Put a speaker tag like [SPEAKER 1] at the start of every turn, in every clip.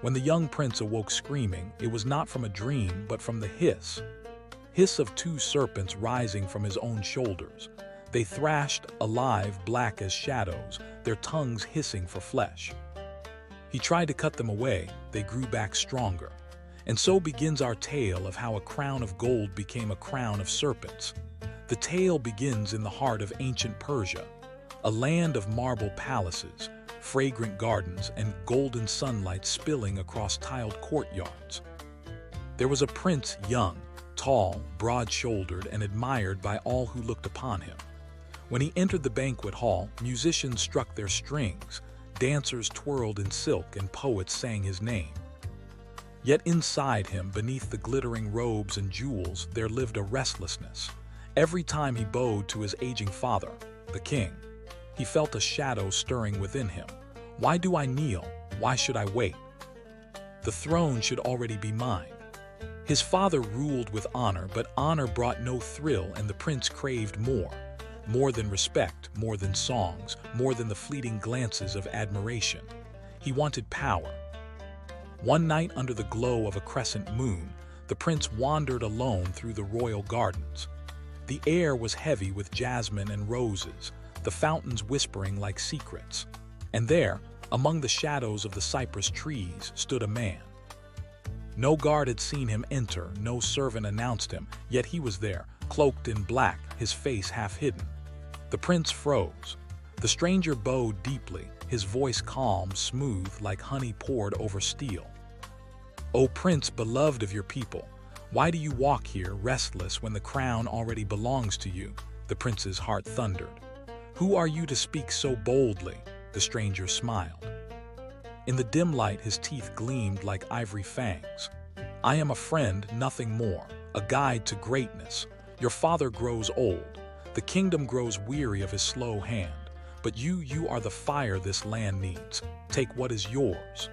[SPEAKER 1] When the young prince awoke screaming, it was not from a dream, but from the hiss of two serpents rising from his own shoulders. They thrashed, alive, black as shadows, their tongues hissing for flesh. He tried to cut them away, they grew back stronger. And so begins our tale of how a crown of gold became a crown of serpents. The tale begins in the heart of ancient Persia, a land of marble palaces, fragrant gardens, and golden sunlight spilling across tiled courtyards. There was a prince young, tall, broad-shouldered, and admired by all who looked upon him. When he entered the banquet hall, musicians struck their strings, dancers twirled in silk, and poets sang his name. Yet inside him, beneath the glittering robes and jewels, there lived a restlessness. Every time he bowed to his aging father, the king, he felt a shadow stirring within him. Why do I kneel? Why should I wait? The throne should already be mine. His father ruled with honor, but honor brought no thrill, and the prince craved more. More than respect, more than songs, more than the fleeting glances of admiration. He wanted power. One night, under the glow of a crescent moon, the prince wandered alone through the royal gardens. The air was heavy with jasmine and roses, the fountains whispering like secrets. And there, among the shadows of the cypress trees, stood a man. No guard had seen him enter, no servant announced him, yet he was there, cloaked in black, his face half hidden. The prince froze. The stranger bowed deeply, his voice calm, smooth, like honey poured over steel. "O prince, beloved of your people, why do you walk here, restless, when the crown already belongs to you?" The prince's heart thundered. "Who are you to speak so boldly?" The stranger smiled. In the dim light, his teeth gleamed like ivory fangs. "I am a friend, nothing more, a guide to greatness. Your father grows old. The kingdom grows weary of his slow hand. But you are the fire this land needs. Take what is yours.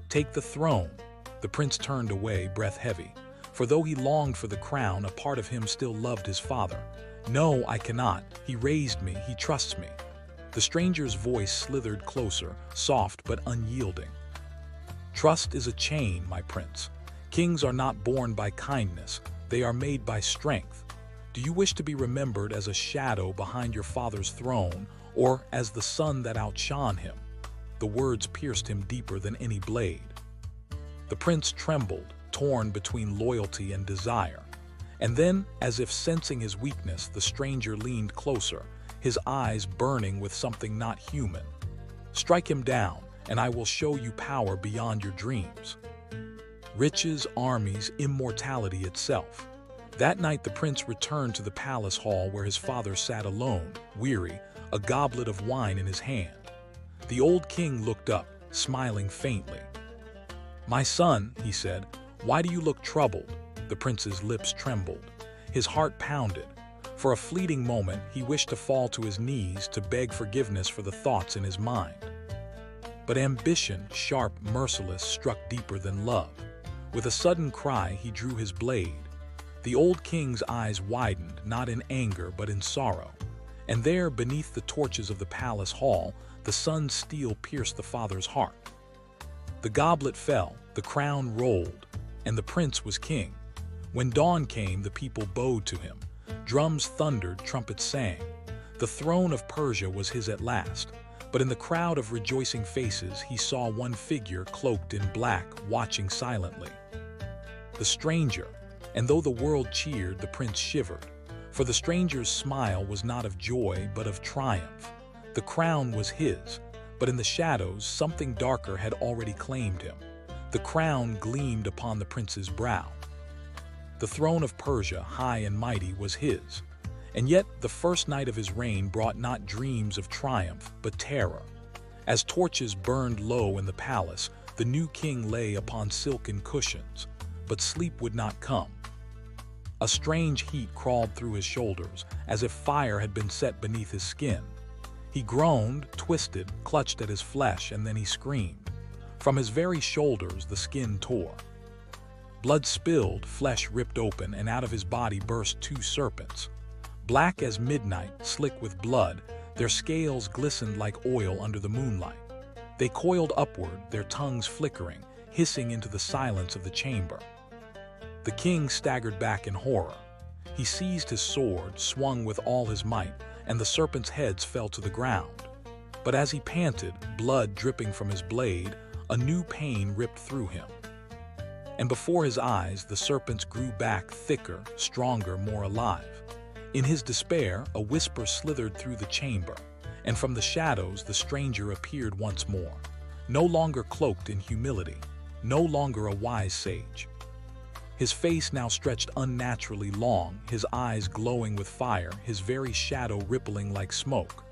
[SPEAKER 1] Take the throne." The prince turned away, breath heavy. For though he longed for the crown, a part of him still loved his father. "No, I cannot. He raised me, he trusts me." The stranger's voice slithered closer, soft but unyielding. "Trust is a chain, my prince. Kings are not born by kindness, they are made by strength. Do you wish to be remembered as a shadow behind your father's throne, or as the sun that outshone him?" The words pierced him deeper than any blade. The prince trembled, torn between loyalty and desire. And then, as if sensing his weakness, the stranger leaned closer, his eyes burning with something not human. "Strike him down, and I will show you power beyond your dreams. Riches, armies, immortality itself." That night the prince returned to the palace hall where his father sat alone, weary, a goblet of wine in his hand. The old king looked up, smiling faintly. "My son," he said, "why do you look troubled?" The prince's lips trembled. His heart pounded. For a fleeting moment, he wished to fall to his knees to beg forgiveness for the thoughts in his mind. But ambition, sharp, merciless, struck deeper than love. With a sudden cry, he drew his blade. The old king's eyes widened, not in anger but in sorrow. And there, beneath the torches of the palace hall, the sun's steel pierced the father's heart. The goblet fell, the crown rolled, and the prince was king. When dawn came, the people bowed to him. Drums thundered, trumpets sang. The throne of Persia was his at last. But in the crowd of rejoicing faces, he saw one figure cloaked in black, watching silently. The stranger. And though the world cheered, the prince shivered. For the stranger's smile was not of joy, but of triumph. The crown was his, but in the shadows, something darker had already claimed him. The crown gleamed upon the prince's brow. The throne of Persia, high and mighty, was his. And yet, the first night of his reign brought not dreams of triumph, but terror. As torches burned low in the palace, the new king lay upon silken cushions, but sleep would not come. A strange heat crawled through his shoulders, as if fire had been set beneath his skin. He groaned, twisted, clutched at his flesh, and then he screamed. From his very shoulders, the skin tore. Blood spilled, flesh ripped open, and out of his body burst two serpents. Black as midnight, slick with blood, their scales glistened like oil under the moonlight. They coiled upward, their tongues flickering, hissing into the silence of the chamber. The king staggered back in horror. He seized his sword, swung with all his might, and the serpents' heads fell to the ground. But as he panted, blood dripping from his blade, a new pain ripped through him. And before his eyes, the serpents grew back thicker, stronger, more alive. In his despair, a whisper slithered through the chamber, and from the shadows the stranger appeared once more, no longer cloaked in humility, no longer a wise sage. His face now stretched unnaturally long, his eyes glowing with fire, his very shadow rippling like smoke.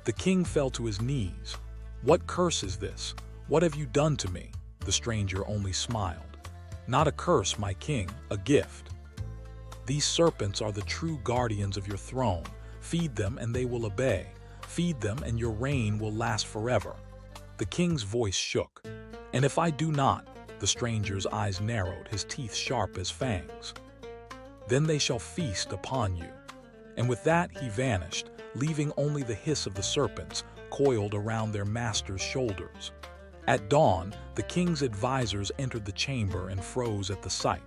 [SPEAKER 1] The king fell to his knees. "What curse is this? What have you done to me?" The stranger only smiled. "Not a curse, my king, a gift. These serpents are the true guardians of your throne. Feed them and they will obey. Feed them and your reign will last forever." The king's voice shook. "And if I do not?" The stranger's eyes narrowed, his teeth sharp as fangs. "Then they shall feast upon you." And with that he vanished, leaving only the hiss of the serpents coiled around their master's shoulders. At dawn, the king's advisors entered the chamber and froze at the sight.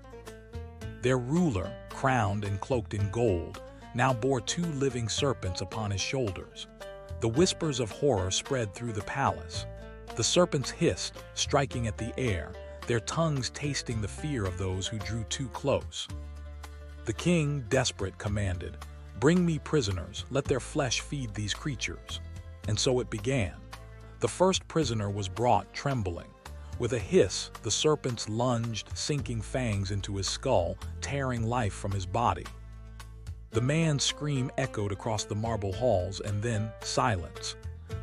[SPEAKER 1] Their ruler, crowned and cloaked in gold, now bore 2 living serpents upon his shoulders. The whispers of horror spread through the palace. The serpents hissed, striking at the air, their tongues tasting the fear of those who drew too close. The king, desperate, commanded, "Bring me prisoners, let their flesh feed these creatures." And so it began. The first prisoner was brought, trembling. With a hiss, the serpents lunged, sinking fangs into his skull, tearing life from his body. The man's scream echoed across the marble halls, and then silence.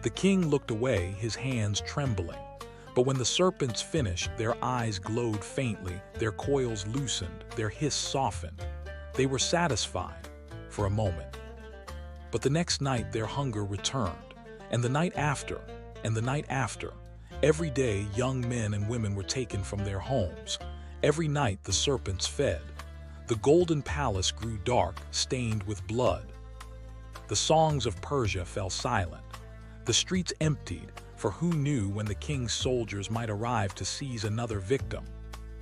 [SPEAKER 1] The king looked away, his hands trembling. But when the serpents finished, their eyes glowed faintly, their coils loosened, their hiss softened. They were satisfied, for a moment. But the next night their hunger returned, and the night after, and the night after. Every day young men and women were taken from their homes. Every night the serpents fed. The golden palace grew dark, stained with blood. The songs of Persia fell silent. The streets emptied, for who knew when the king's soldiers might arrive to seize another victim?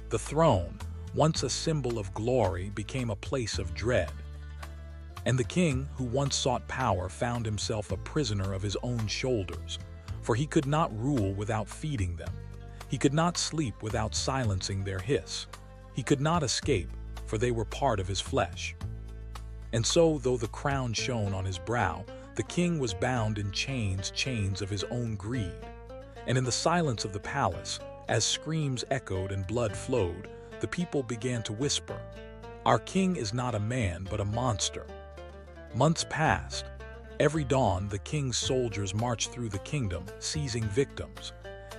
[SPEAKER 1] The throne, once a symbol of glory, became a place of dread. And the king, who once sought power, found himself a prisoner of his own shoulders, for he could not rule without feeding them. He could not sleep without silencing their hiss. He could not escape, for they were part of his flesh. And so, though the crown shone on his brow, the king was bound in chains, chains of his own greed. And in the silence of the palace, as screams echoed and blood flowed, the people began to whisper, "Our king is not a man, but a monster." Months passed. Every dawn, the king's soldiers marched through the kingdom, seizing victims.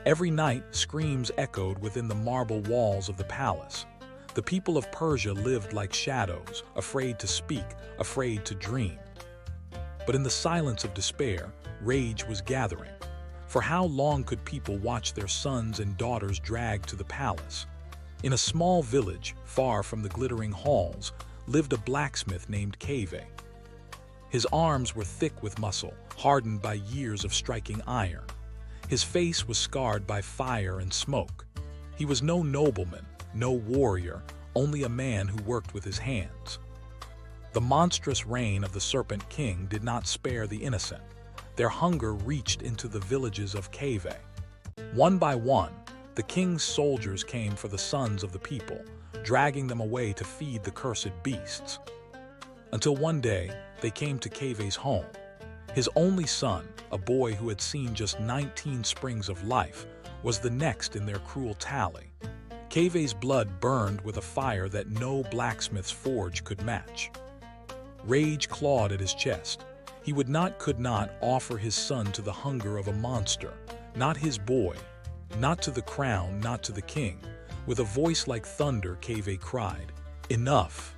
[SPEAKER 1] Every night, screams echoed within the marble walls of the palace. The people of Persia lived like shadows, afraid to speak, afraid to dream. But in the silence of despair, rage was gathering. For how long could people watch their sons and daughters dragged to the palace? In a small village, far from the glittering halls, lived a blacksmith named Cave. His arms were thick with muscle, hardened by years of striking iron. His face was scarred by fire and smoke. He was no nobleman, no warrior, only a man who worked with his hands. The monstrous reign of the Serpent King did not spare the innocent. Their hunger reached into the villages of Cave. One by one, the king's soldiers came for the sons of the people, dragging them away to feed the cursed beasts. Until one day, they came to Cave's home. His only son, a boy who had seen just 19 springs of life, was the next in their cruel tally. Cave's blood burned with a fire that no blacksmith's forge could match. Rage clawed at his chest. He could not offer his son to the hunger of a monster, not his boy, not to the crown, not to the king. With a voice like thunder, Cave cried, "Enough!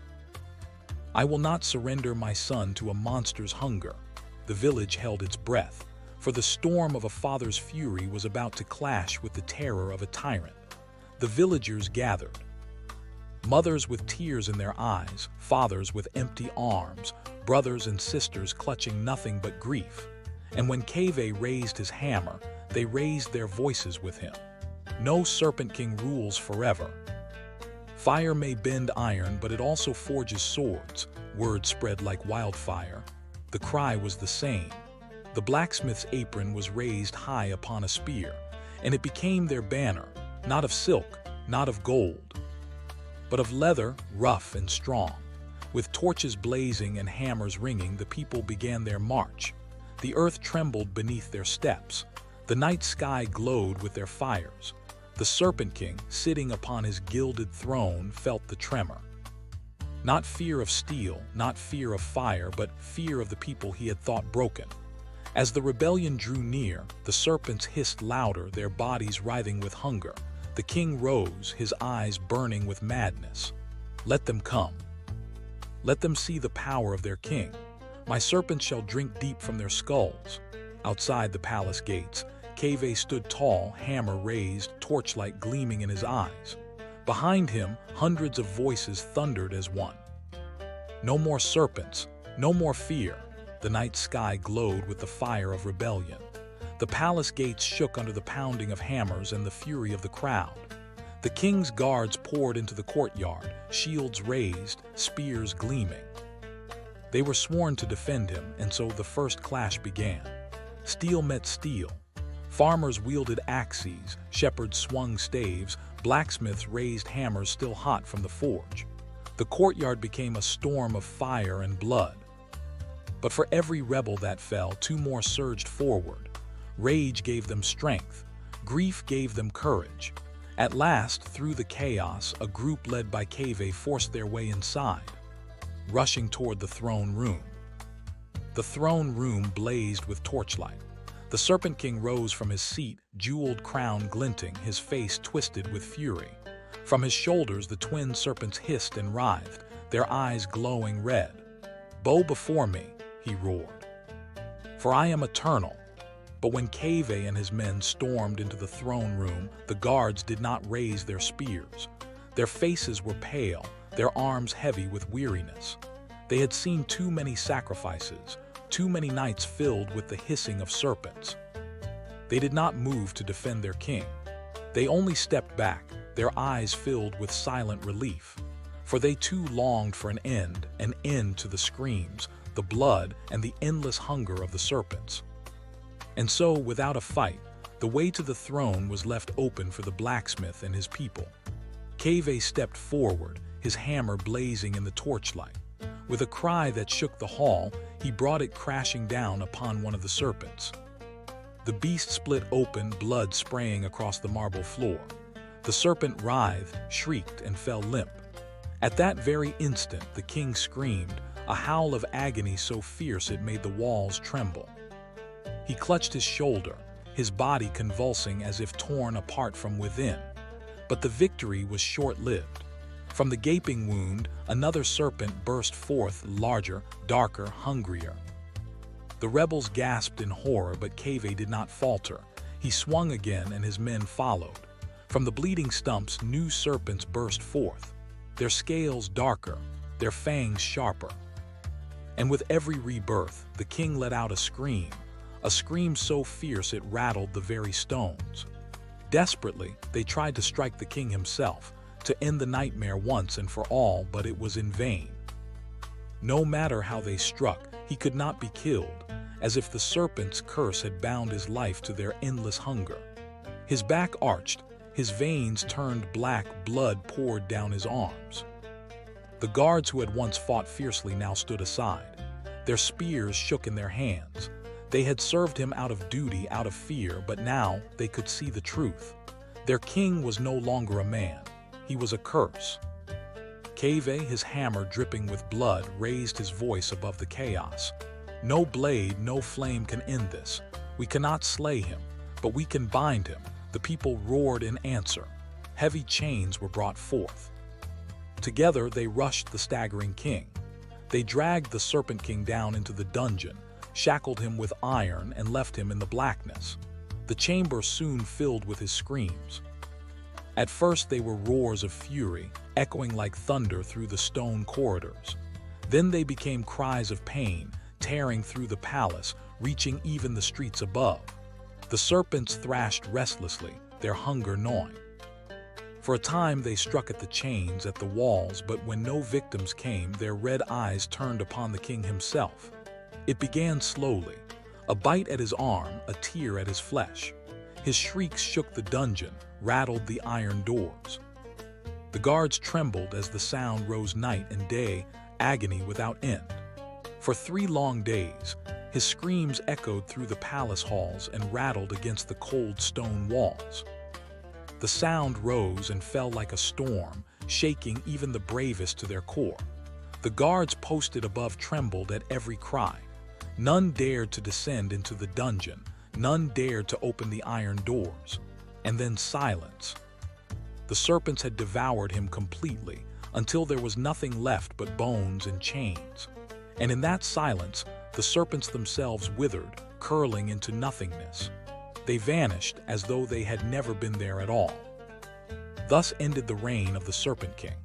[SPEAKER 1] I will not surrender my son to a monster's hunger." The village held its breath, for the storm of a father's fury was about to clash with the terror of a tyrant. The villagers gathered. Mothers with tears in their eyes, fathers with empty arms, brothers and sisters clutching nothing but grief. And when Cave raised his hammer, they raised their voices with him. No Serpent King rules forever. Fire may bend iron, but it also forges swords. Word spread like wildfire. The cry was the same. The blacksmith's apron was raised high upon a spear, and it became their banner, not of silk, not of gold, but of leather, rough and strong. With torches blazing and hammers ringing, the people began their march. The earth trembled beneath their steps. The night sky glowed with their fires. The Serpent King, sitting upon his gilded throne, felt the tremor. Not fear of steel, not fear of fire, but fear of the people he had thought broken. As the rebellion drew near, the serpents hissed louder, their bodies writhing with hunger. The king rose, his eyes burning with madness. Let them come. Let them see the power of their king. My serpents shall drink deep from their skulls. Outside the palace gates, Kave stood tall, hammer raised, torchlight gleaming in his eyes. Behind him, hundreds of voices thundered as one. No more serpents, no more fear. The night sky glowed with the fire of rebellion. The palace gates shook under the pounding of hammers and the fury of the crowd. The king's guards poured into the courtyard, shields raised, spears gleaming. They were sworn to defend him, and so the first clash began. Steel met steel. Farmers wielded axes, shepherds swung staves, blacksmiths raised hammers still hot from the forge. The courtyard became a storm of fire and blood. But for every rebel that fell, two more surged forward. Rage gave them strength. Grief gave them courage. At last, through the chaos, a group led by Kave forced their way inside, rushing toward the throne room. The throne room blazed with torchlight. The Serpent King rose from his seat, jeweled crown glinting, his face twisted with fury. From his shoulders the twin serpents hissed and writhed, their eyes glowing red. "Bow before me," he roared, "for I am eternal." But when Kave and his men stormed into the throne room, the guards did not raise their spears. Their faces were pale, their arms heavy with weariness. They had seen too many sacrifices, too many nights filled with the hissing of serpents. They did not move to defend their king. They only stepped back, their eyes filled with silent relief. For they too longed for an end to the screams, the blood, and the endless hunger of the serpents. And so, without a fight, the way to the throne was left open for the blacksmith and his people. Kave stepped forward, his hammer blazing in the torchlight. With a cry that shook the hall, he brought it crashing down upon one of the serpents. The beast split open, blood spraying across the marble floor. The serpent writhed, shrieked, and fell limp. At that very instant, the king screamed, a howl of agony so fierce it made the walls tremble. He clutched his shoulder, his body convulsing as if torn apart from within. But the victory was short-lived. From the gaping wound, another serpent burst forth, larger, darker, hungrier. The rebels gasped in horror, but Kave did not falter. He swung again, and his men followed. From the bleeding stumps, new serpents burst forth, their scales darker, their fangs sharper. And with every rebirth, the king let out a scream so fierce it rattled the very stones. Desperately, they tried to strike the king himself, to end the nightmare once and for all, but it was in vain. No matter how they struck, he could not be killed, as if the serpent's curse had bound his life to their endless hunger. His back arched, his veins turned black, blood poured down his arms. The guards who had once fought fiercely now stood aside. Their spears shook in their hands. They had served him out of duty, out of fear, but now they could see the truth. Their king was no longer a man. He was a curse. Kave, his hammer dripping with blood, raised his voice above the chaos. "No blade, no flame can end this. We cannot slay him, but we can bind him." The people roared in answer. Heavy chains were brought forth. Together they rushed the staggering king. They dragged the Serpent King down into the dungeon, shackled him with iron, and left him in the blackness. The chamber soon filled with his screams. At first they were roars of fury, echoing like thunder through the stone corridors. Then they became cries of pain, tearing through the palace, reaching even the streets above. The serpents thrashed restlessly, their hunger gnawing. For a time they struck at the chains, at the walls, but when no victims came, their red eyes turned upon the king himself. It began slowly, a bite at his arm, a tear at his flesh. His shrieks shook the dungeon, rattled the iron doors. The guards trembled as the sound rose night and day, agony without end. For 3 long days, his screams echoed through the palace halls and rattled against the cold stone walls. The sound rose and fell like a storm, shaking even the bravest to their core. The guards posted above trembled at every cry. None dared to descend into the dungeon, none dared to open the iron doors. And then silence. The serpents had devoured him completely, until there was nothing left but bones and chains. And in that silence, the serpents themselves withered, curling into nothingness. They vanished as though they had never been there at all. Thus ended the reign of the Serpent King,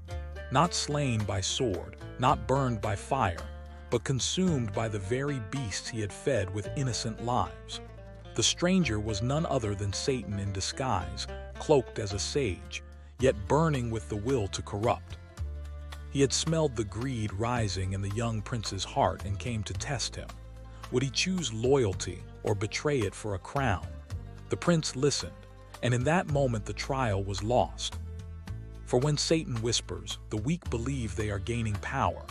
[SPEAKER 1] not slain by sword, not burned by fire, but consumed by the very beasts he had fed with innocent lives. The stranger was none other than Satan in disguise, cloaked as a sage, yet burning with the will to corrupt. He had smelled the greed rising in the young prince's heart and came to test him. Would he choose loyalty or betray it for a crown? The prince listened, and in that moment the trial was lost. For when Satan whispers, the weak believe they are gaining power,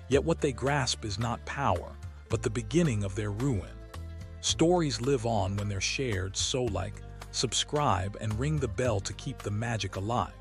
[SPEAKER 1] yet what they grasp is not power, but the beginning of their ruin. Stories live on when they're shared, so like, subscribe, and ring the bell to keep the magic alive.